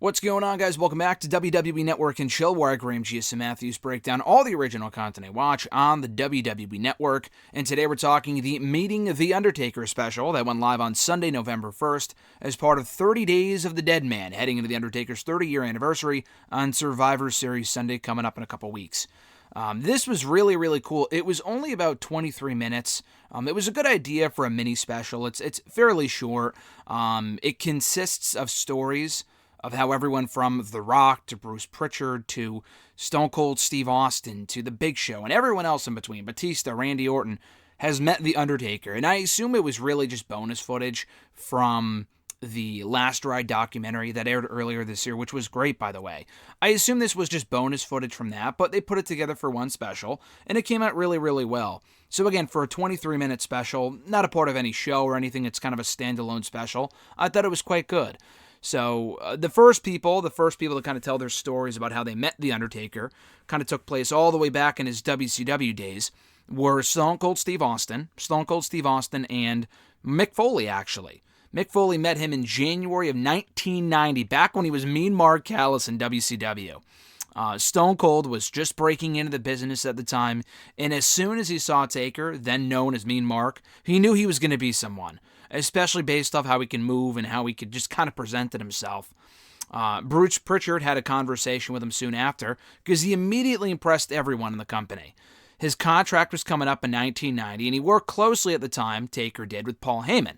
What's going on, guys? Welcome back to WWE Network and Chill, where I, Graham G.S. Matthews, break down all the original content I watch on the WWE Network. And today we're talking the Meeting the Undertaker special that went live on Sunday, November 1st, as part of 30 Days of the Dead Man, heading into the Undertaker's 30-year anniversary on Survivor Series Sunday, coming up in a couple weeks. This was really cool. It was only about 23 minutes. It was a good idea for a mini special. It's fairly short. It consists of stories of how everyone from The Rock to Bruce Pritchard to Stone Cold Steve Austin to The Big Show and everyone else in between, Batista, Randy Orton, has met The Undertaker. And I assume it was really just bonus footage from the Last Ride documentary that aired earlier this year, which was great, by the way. I assume this was just bonus footage from that, but they put it together for one special, and it came out really well. So again, for a 23-minute special, not a part of any show or anything, it's kind of a standalone special, I thought it was quite good. So the first people to kind of tell their stories about how they met The Undertaker, kind of took place all the way back in his WCW days, were Stone Cold Steve Austin and Mick Foley, actually. Mick Foley met him in January of 1990, back when he was Mean Mark Callis in WCW. Stone Cold was just breaking into the business at the time, and as soon as he saw Taker, then known as Mean Mark, he knew he was going to be someone, especially based off how he can move and how he could just kind of presented himself. Bruce Pritchard had a conversation with him soon after, because he immediately impressed everyone in the company. His contract was coming up in 1990, and he worked closely at the time, Taker did, with Paul Heyman.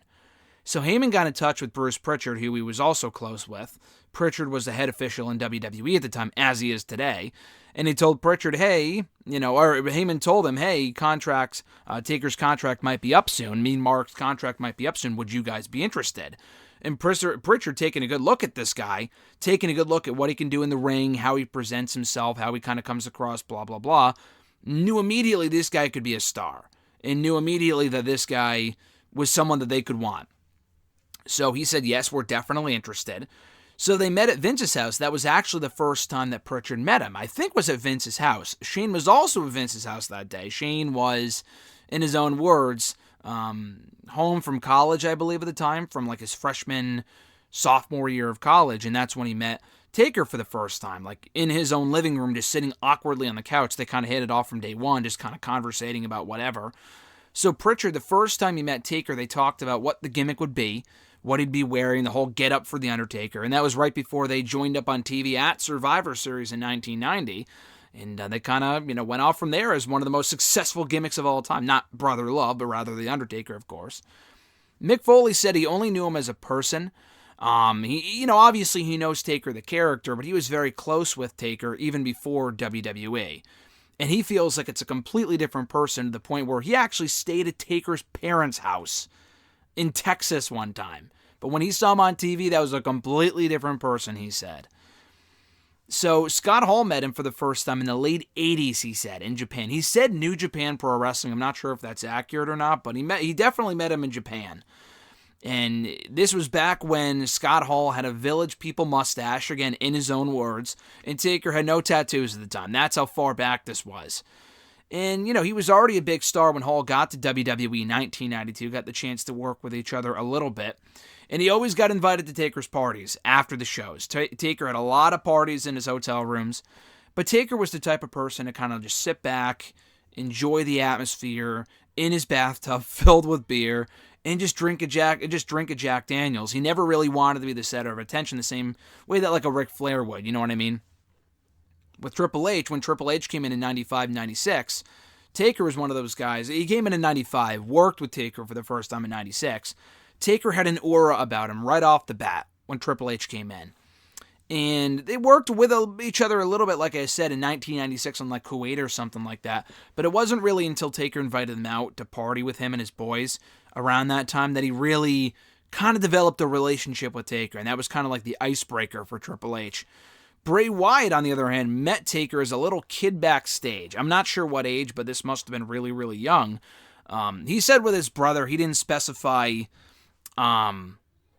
So Heyman got in touch with Bruce Pritchard, who he was also close with. Pritchard was the head official in WWE at the time, as he is today. And he told Pritchard, or Heyman told him, hey, Taker's contract might be up soon. Mean Mark's contract might be up soon. Would you guys be interested? And Pritchard taking a good look at this guy, taking a good look at what he can do in the ring, how he presents himself, how he kind of comes across, blah, blah, blah, knew immediately this guy could be a star. And knew immediately that this guy was someone that they could want. So he said, yes, we're definitely interested. So they met at Vince's house. That was actually the first time that Pritchard met him. I think was at Vince's house. Shane was also at Vince's house that day. Shane was, in his own words, home from college, I believe, at the time, from like his sophomore year of college. And that's when he met Taker for the first time, like in his own living room, just sitting awkwardly on the couch. They kind of hit it off from day one, just kind of conversating about whatever. So Pritchard, the first time he met Taker, they talked about what the gimmick would be, what he'd be wearing, the whole get up for The Undertaker. And that was right before they joined up on TV at Survivor Series in 1990. And they kind of, went off from there as one of the most successful gimmicks of all time. Not Brother Love, but rather The Undertaker, of course. Mick Foley said he only knew him as a person. Obviously he knows Taker the character, but he was very close with Taker even before WWE. And he feels like it's a completely different person to the point where he actually stayed at Taker's parents' house in Texas one time. But when he saw him on TV, that was a completely different person, he said. So Scott Hall met him for the first time in the late 80s, he said, in Japan. He said New Japan Pro Wrestling. I'm not sure if that's accurate or not, but he definitely met him in Japan. And this was back when Scott Hall had a Village People mustache, again, in his own words, and Taker had no tattoos at the time. That's how far back this was. And, he was already a big star when Hall got to WWE in 1992, got the chance to work with each other a little bit. And he always got invited to Taker's parties after the shows. Taker had a lot of parties in his hotel rooms, but Taker was the type of person to kind of just sit back, enjoy the atmosphere in his bathtub filled with beer, and just drink a Jack Daniels. He never really wanted to be the center of attention the same way that like a Ric Flair would, you know what I mean? With Triple H, when Triple H came in 95, 96, Taker was one of those guys. He came in 95, worked with Taker for the first time in 96. Taker had an aura about him right off the bat when Triple H came in. And they worked with each other a little bit, like I said, in 1996 on like Kuwait or something like that. But it wasn't really until Taker invited him out to party with him and his boys around that time that he really kind of developed a relationship with Taker. And that was kind of like the icebreaker for Triple H. Bray Wyatt, on the other hand, met Taker as a little kid backstage. I'm not sure what age, but this must have been really young. He said with his brother, he didn't specify, he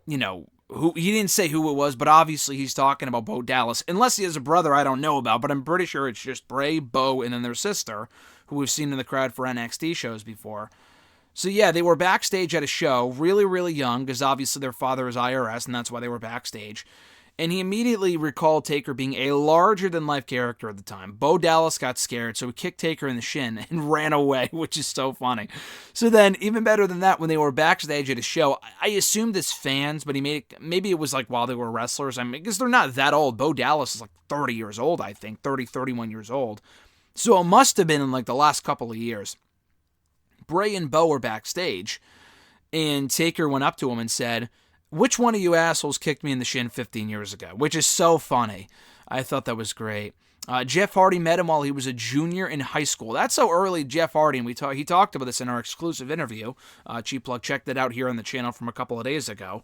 didn't say who it was, but obviously he's talking about Bo Dallas. Unless he has a brother I don't know about, but I'm pretty sure it's just Bray, Bo, and then their sister, who we've seen in the crowd for NXT shows before. So yeah, they were backstage at a show, really young, because obviously their father is IRS, and that's why they were backstage. And he immediately recalled Taker being a larger-than-life character at the time. Bo Dallas got scared, so he kicked Taker in the shin and ran away, which is so funny. So then, even better than that, when they were backstage at a show, I assumed as fans, but maybe it was like while they were wrestlers. I mean, because they're not that old. Bo Dallas is like 30 years old, I think, 30, 31 years old. So it must have been in like the last couple of years. Bray and Bo were backstage, and Taker went up to him and said, "Which one of you assholes kicked me in the shin 15 years ago?" Which is so funny. I thought that was great. Jeff Hardy met him while he was a junior in high school. That's so early, Jeff Hardy, and he talked about this in our exclusive interview. Cheap plug, check that out here on the channel from a couple of days ago.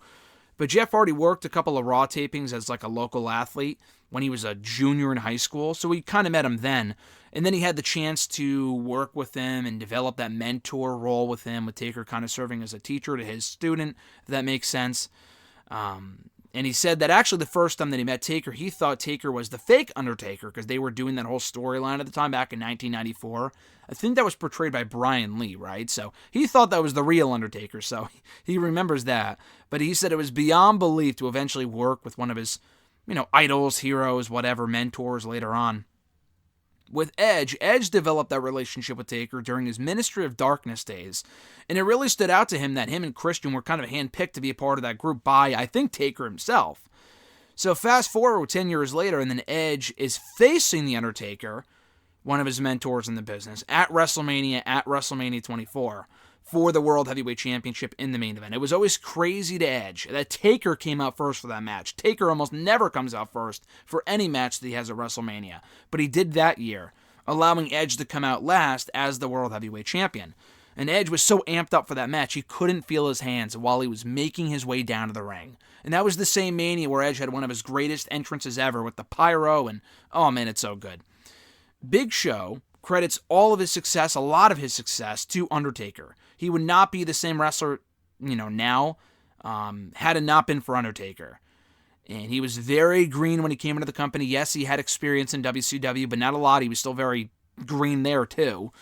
But Jeff Hardy worked a couple of Raw tapings as like a local athlete when he was a junior in high school, so we kind of met him then. And then he had the chance to work with him and develop that mentor role with him, with Taker kind of serving as a teacher to his student, if that makes sense. And he said that actually the first time that he met Taker, he thought Taker was the fake Undertaker because they were doing that whole storyline at the time back in 1994. I think that was portrayed by Brian Lee, right? So he thought that was the real Undertaker, so he remembers that. But he said it was beyond belief to eventually work with one of his, idols, heroes, whatever, mentors later on. With Edge developed that relationship with Taker during his Ministry of Darkness days, and it really stood out to him that him and Christian were kind of handpicked to be a part of that group by, I think, Taker himself. So fast forward 10 years later, and then Edge is facing The Undertaker, one of his mentors in the business, at WrestleMania 24, for the World Heavyweight Championship in the main event. It was always crazy to Edge that Taker came out first for that match. Taker almost never comes out first for any match that he has at WrestleMania, but he did that year, allowing Edge to come out last as the World Heavyweight Champion. And Edge was so amped up for that match, he couldn't feel his hands while he was making his way down to the ring. And that was the same Mania where Edge had one of his greatest entrances ever with the pyro, and oh man, it's so good. Big Show credits all of his success, a lot of his success, to Undertaker. He would not be the same wrestler, now, had it not been for Undertaker. And he was very green when he came into the company. Yes, he had experience in WCW, but not a lot. He was still very green there, too.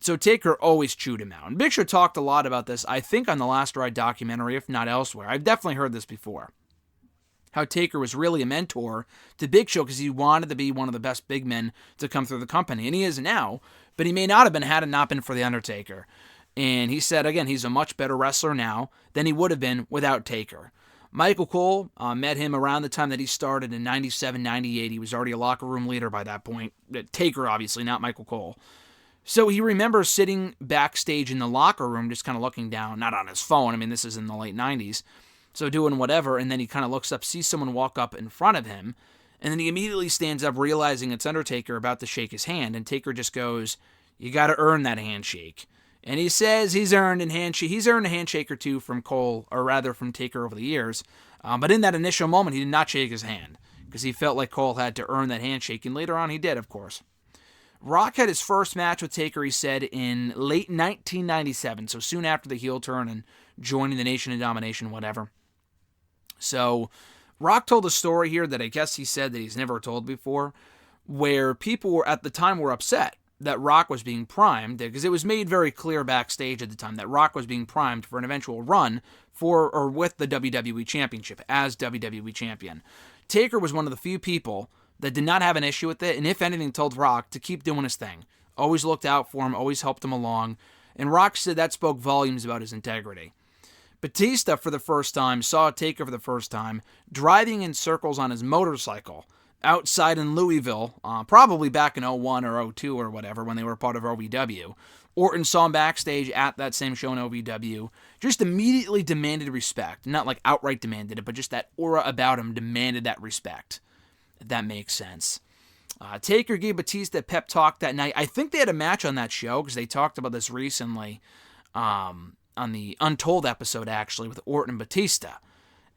So Taker always chewed him out. And Big Show talked a lot about this, I think, on the Last Ride documentary, if not elsewhere. I've definitely heard this before. How Taker was really a mentor to Big Show because he wanted to be one of the best big men to come through the company. And he is now, but he may not have been had it not been for The Undertaker. And he said, again, he's a much better wrestler now than he would have been without Taker. Michael Cole met him around the time that he started in 97, 98. He was already a locker room leader by that point. Taker, obviously, not Michael Cole. So he remembers sitting backstage in the locker room, just kind of looking down, not on his phone. I mean, this is in the late 90s. So doing whatever, and then he kind of looks up, sees someone walk up in front of him, and then he immediately stands up, realizing it's Undertaker, about to shake his hand, and Taker just goes, "You got to earn that handshake." And he says he's earned a handshake or two from Cole, or rather from Taker over the years, but in that initial moment, he did not shake his hand, because he felt like Cole had to earn that handshake, and later on he did, of course. Rock had his first match with Taker, he said, in late 1997, so soon after the heel turn and joining the Nation of Domination, whatever. So, Rock told a story here that I guess he said that he's never told before, where people were at the time were upset that Rock was being primed, because it was made very clear backstage at the time that Rock was being primed for an eventual run for or with the WWE Championship as WWE Champion. Taker was one of the few people that did not have an issue with it, and if anything told Rock to keep doing his thing. Always looked out for him, always helped him along, and Rock said that spoke volumes about his integrity. Batista, for the first time, saw Taker for the first time, driving in circles on his motorcycle outside in Louisville, probably back in 01 or 02 or whatever, when they were part of OVW. Orton saw him backstage at that same show in OVW, just immediately demanded respect. Not like outright demanded it, but just that aura about him demanded that respect. If that makes sense. Taker gave Batista a pep talk that night. I think they had a match on that show, because they talked about this recently, on the Untold episode, actually, with Orton and Batista.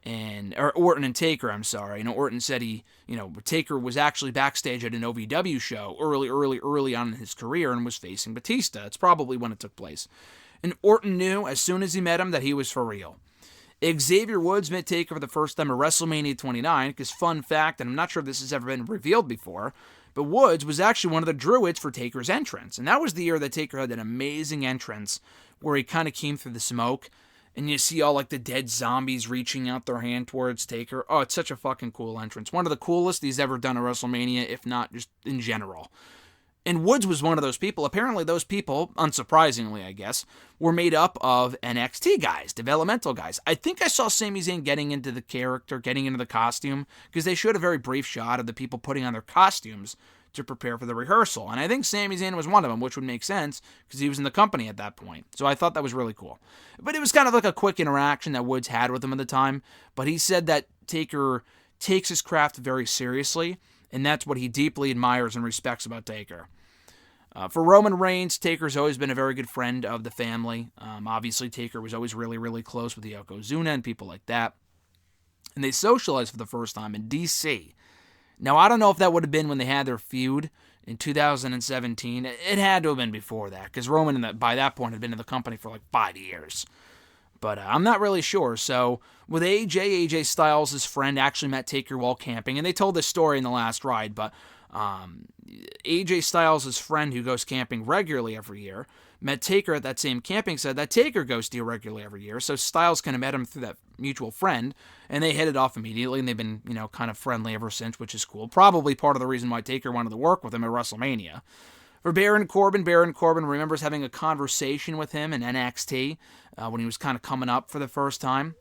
Or Orton and Taker, I'm sorry. Orton said Taker was actually backstage at an OVW show early on in his career and was facing Batista. It's probably when it took place. And Orton knew, as soon as he met him, that he was for real. Xavier Woods met Taker for the first time at WrestleMania 29, because fun fact, and I'm not sure if this has ever been revealed before, but Woods was actually one of the druids for Taker's entrance. And that was the year that Taker had an amazing entrance where he kind of came through the smoke. and you see all like the dead zombies reaching out their hand towards Taker. Oh, it's such a fucking cool entrance. One of the coolest he's ever done at WrestleMania, if not just in general. And Woods was one of those people. Apparently those people, unsurprisingly I guess, were made up of NXT guys, developmental guys. I think I saw Sami Zayn getting into the character, getting into the costume, because they showed a very brief shot of the people putting on their costumes to prepare for the rehearsal. And I think Sami Zayn was one of them, which would make sense because he was in the company at that point. So I thought that was really cool. But it was kind of like a quick interaction that Woods had with him at the time. But he said that Taker takes his craft very seriously, and that's what he deeply admires and respects about Taker. For Roman Reigns, Taker's always been a very good friend of the family. Obviously, Taker was always really, really close with Yokozuna and people like that. And they socialized for the first time in D.C. Now, I don't know if that would have been when they had their feud in 2017. It had to have been before that, because Roman, by that point, had been in the company for like 5 years. But I'm not really sure. So, with AJ Styles' friend actually met Taker while camping, and they told this story in the last ride, but AJ Styles' friend who goes camping regularly every year met Taker at that same camping site that Taker goes to regularly every year. So Styles kind of met him through that mutual friend, and they hit it off immediately, and they've been, kind of friendly ever since, which is cool. Probably part of the reason why Taker wanted to work with him at WrestleMania. For Baron Corbin remembers having a conversation with him in NXT when he was kind of coming up for the first time.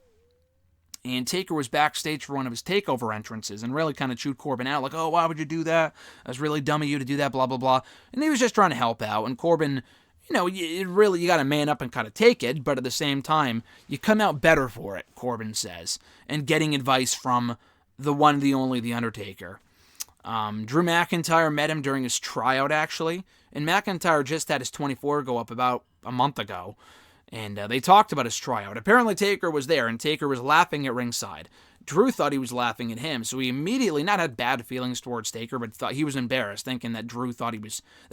And Taker was backstage for one of his takeover entrances and really kind of chewed Corbin out, like, oh, why would you do that? That's really dumb of you to do that, blah, blah, blah. And he was just trying to help out. And Corbin, you got to man up and kind of take it, but at the same time, you come out better for it, Corbin says, and getting advice from the one, the only, the Undertaker. Drew McIntyre met him during his tryout, actually, and McIntyre just had his 24 go up about a month ago. And they talked about his tryout. Apparently Taker was there, and Taker was laughing at ringside. Drew thought he was laughing at him, so he immediately not had bad feelings towards Taker, but thought he was embarrassed, thinking that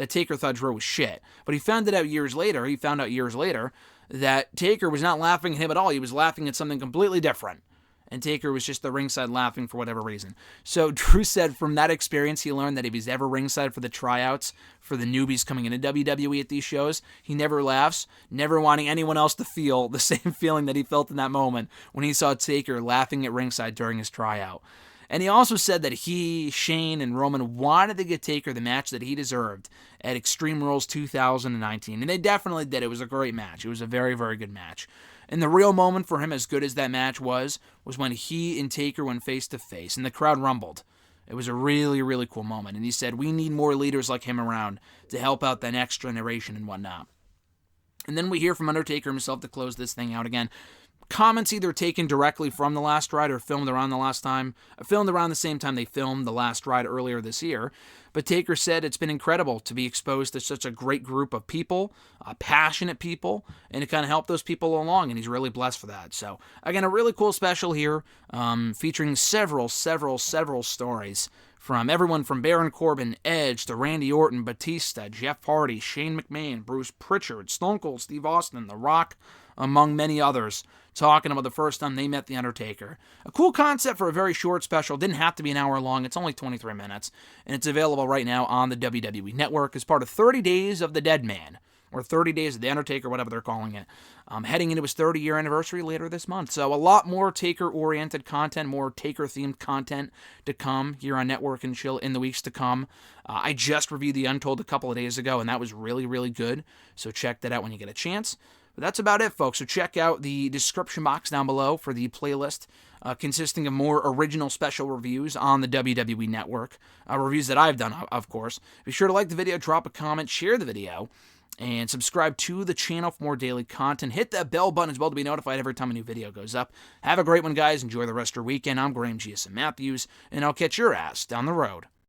Taker thought Drew was shit. But he found out years later that Taker was not laughing at him at all. He was laughing at something completely different. And Taker was just the ringside laughing for whatever reason. So Drew said from that experience, he learned that if he's ever ringside for the tryouts, for the newbies coming into WWE at these shows, he never laughs, never wanting anyone else to feel the same feeling that he felt in that moment when he saw Taker laughing at ringside during his tryout. And he also said that he, Shane, and Roman wanted to get Taker the match that he deserved at Extreme Rules 2019. And they definitely did. It was a great match. It was a very, very good match. And the real moment for him, as good as that match was when he and Taker went face-to-face, and the crowd rumbled. It was a really, really cool moment. And he said, we need more leaders like him around to help out the next generation and whatnot. And then we hear from Undertaker himself to close this thing out again. Comments either taken directly from The Last Ride or filmed around the same time they filmed The Last Ride earlier this year. But Taker said it's been incredible to be exposed to such a great group of people, passionate people, and to kind of help those people along, and he's really blessed for that. So, again, a really cool special here, featuring several stories from everyone from Baron Corbin, Edge, to Randy Orton, Batista, Jeff Hardy, Shane McMahon, Bruce Pritchard, Stone Cold Steve Austin, The Rock, among many others, talking about the first time they met The Undertaker. A cool concept for a very short special. Didn't have to be an hour long. It's only 23 minutes, and it's available right now on the WWE Network as part of 30 Days of the Dead Man, or 30 Days of the Undertaker, whatever they're calling it, heading into his 30-year anniversary later this month. So a lot more Taker-oriented content, more Taker-themed content to come here on Network and Chill in the weeks to come. I just reviewed The Untold a couple of days ago, and that was really, really good, so check that out when you get a chance. But that's about it, folks. So check out the description box down below for the playlist consisting of more original special reviews on the WWE Network. Reviews that I've done, of course. Be sure to like the video, drop a comment, share the video, and subscribe to the channel for more daily content. Hit that bell button as well to be notified every time a new video goes up. Have a great one, guys. Enjoy the rest of your weekend. I'm Graham GSM Matthews, and I'll catch your ass down the road.